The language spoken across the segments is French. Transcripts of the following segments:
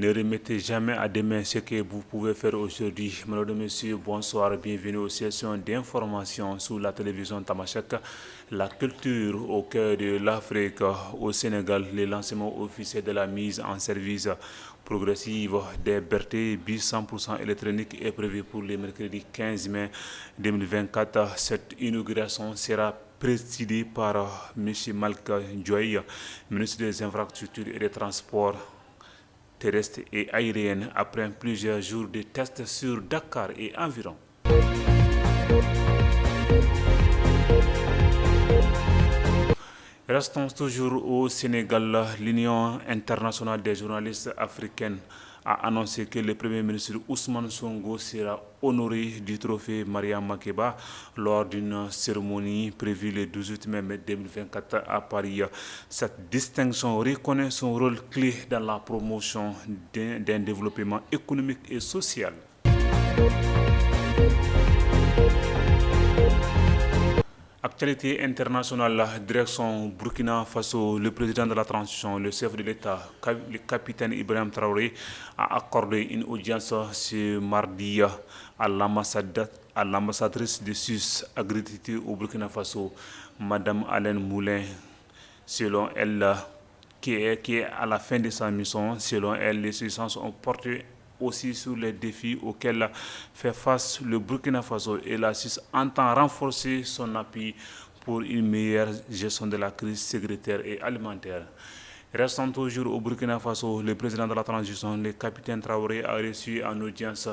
Ne remettez jamais à demain ce que vous pouvez faire aujourd'hui. Mesdames et messieurs, bonsoir, bienvenue aux sessions d'information sur la télévision Tamashek. La culture au cœur de l'Afrique. Au Sénégal, le lancement officiel de la mise en service progressive des BRT bus 100% électroniques est prévu pour le mercredi 15 mai 2024. Cette inauguration sera présidée par M. Malka Ndjoye, ministre des Infrastructures et des Transports terrestre et aérienne après plusieurs jours de tests sur Dakar et environ. Restons toujours au Sénégal. L'Union internationale des journalistes africains a annoncé que le Premier ministre Ousmane Sonko sera honoré du trophée Mariam Makeba lors d'une cérémonie prévue le 18 mai 2024 à Paris. Cette distinction reconnaît son rôle clé dans la promotion d'un développement économique et social. Actualité internationale, direction Burkina Faso, le président de la transition, le chef de l'État, le capitaine Ibrahim Traoré, a accordé une audience ce mardi à l'ambassadrice de Suisse accréditée au Burkina Faso, Madame Alain Moulin. Selon elle, qui est à la fin de sa mission, selon elle, les Suisses ont porté aussi sur les défis auxquels fait face le Burkina Faso et la Suisse entend renforcer son appui pour une meilleure gestion de la crise sécuritaire et alimentaire. Restant toujours au Burkina Faso, le président de la transition, le capitaine Traoré, a reçu en audience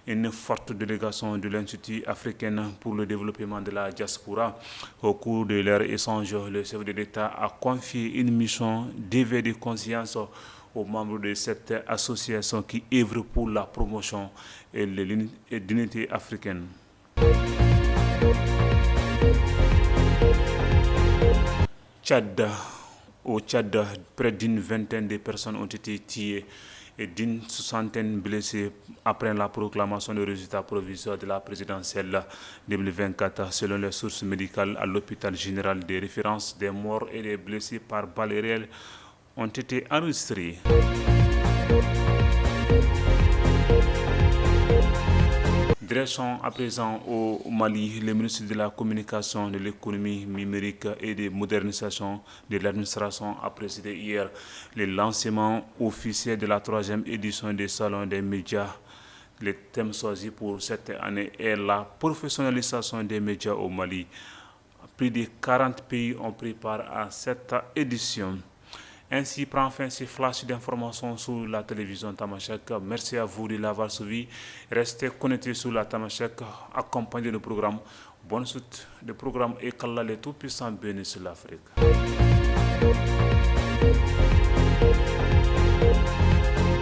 une forte délégation de l'Institut africain pour le développement de la diaspora. Au cours de leur échange, le chef de l'État a confié une mission d'éveil de conscience aux membres de cette association qui œuvre pour la promotion et l'unité africaine. Tchad. Au Tchad, près d'une vingtaine de personnes ont été tuées et d'une soixantaine blessées après la proclamation des résultats provisoires de la présidentielle 2024. Selon les sources médicales à l'hôpital général, des références des morts et des blessés par balles réelles ont été enregistrées. Direction à présent au Mali, le ministre de la Communication, de l'économie numérique et de modernisation de l'administration a présidé hier le lancement officiel de la 3e édition des salons des médias. Le thème choisi pour cette année est la professionnalisation des médias au Mali. Plus de 40 pays ont pris part à cette édition. Ainsi prend fin ce flash d'informations sur la télévision Tamashek. Merci à vous de l'avoir suivi. Restez connectés sur la Tamashek, accompagnez le programme. Bonne suite de programme et qu'Allah le Tout-Puissant bénisse l'Afrique.